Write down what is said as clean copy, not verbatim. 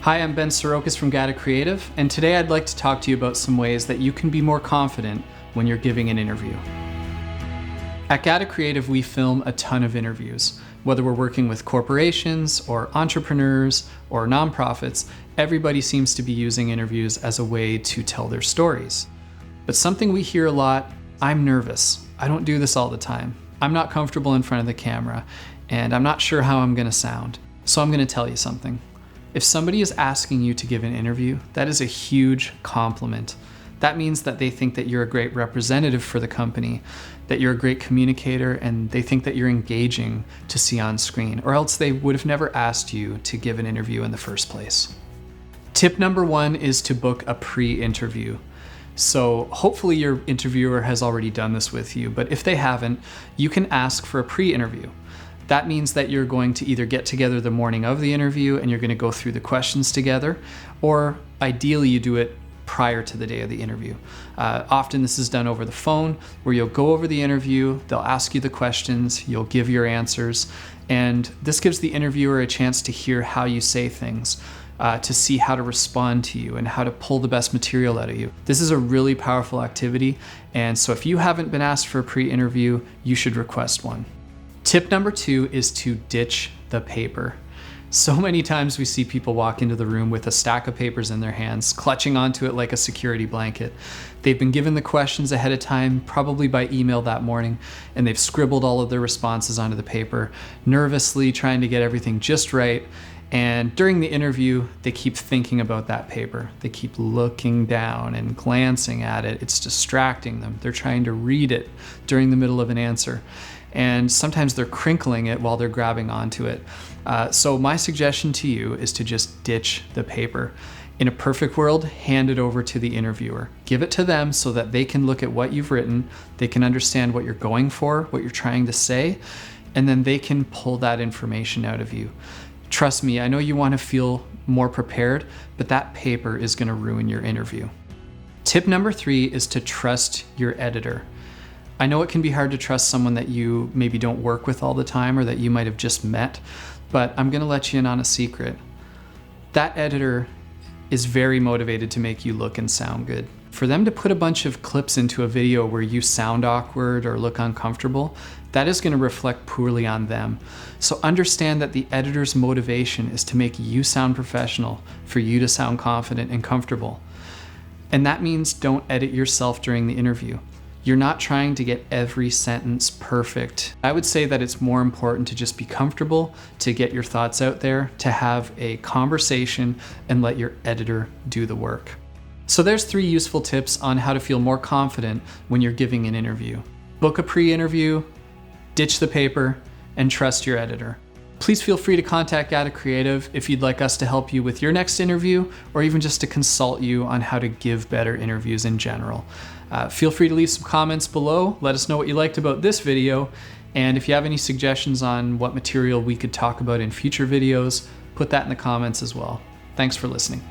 Hi, I'm Ben Sorokas from Gata Creative, and today I'd like to talk to you about some ways that you can be more confident when you're giving an interview. At Gata Creative, we film a ton of interviews. Whether we're working with corporations or entrepreneurs or nonprofits, everybody seems to be using interviews as a way to tell their stories. But something we hear a lot, I'm nervous. I don't do this all the time. I'm not comfortable in front of the camera, and I'm not sure how I'm going to sound. So I'm going to tell you something. If somebody is asking you to give an interview, that is a huge compliment. That means that they think that you're a great representative for the company, that you're a great communicator, and they think that you're engaging to see on screen, or else they would have never asked you to give an interview in the first place. Tip number 1 is to book a pre-interview. So hopefully your interviewer has already done this with you, but if they haven't, you can ask for a pre-interview. That means that you're going to either get together the morning of the interview and you're going to go through the questions together, or ideally you do it prior to the day of the interview. Often this is done over the phone, where you'll go over the interview, they'll ask you the questions, you'll give your answers, and this gives the interviewer a chance to hear how you say things, to see how to respond to you and how to pull the best material out of you. This is a really powerful activity, and so if you haven't been asked for a pre-interview, you should request one. Tip number 2 is to ditch the paper. So many times we see people walk into the room with a stack of papers in their hands, clutching onto it like a security blanket. They've been given the questions ahead of time, probably by email that morning, and they've scribbled all of their responses onto the paper, nervously trying to get everything just right. And during the interview, they keep thinking about that paper. They keep looking down and glancing at it. It's distracting them. They're trying to read it during the middle of an answer. And sometimes they're crinkling it while they're grabbing onto it. So my suggestion to you is to just ditch the paper. In a perfect world, hand it over to the interviewer. Give it to them so that they can look at what you've written, they can understand what you're going for, what you're trying to say, and then they can pull that information out of you. Trust me, I know you want to feel more prepared, but that paper is going to ruin your interview. Tip number 3 is to trust your editor. I know it can be hard to trust someone that you maybe don't work with all the time or that you might have just met, but I'm going to let you in on a secret. That editor is very motivated to make you look and sound good. For them to put a bunch of clips into a video where you sound awkward or look uncomfortable, that is going to reflect poorly on them. So understand that the editor's motivation is to make you sound professional, for you to sound confident and comfortable. And that means don't edit yourself during the interview. You're not trying to get every sentence perfect. I would say that it's more important to just be comfortable, to get your thoughts out there, to have a conversation and let your editor do the work. So there's 3 useful tips on how to feel more confident when you're giving an interview. Book a pre-interview, ditch the paper, and trust your editor. Please feel free to contact Gata Creative if you'd like us to help you with your next interview, or even just to consult you on how to give better interviews in general. Feel free to leave some comments below. Let us know what you liked about this video. And if you have any suggestions on what material we could talk about in future videos, put that in the comments as well. Thanks for listening.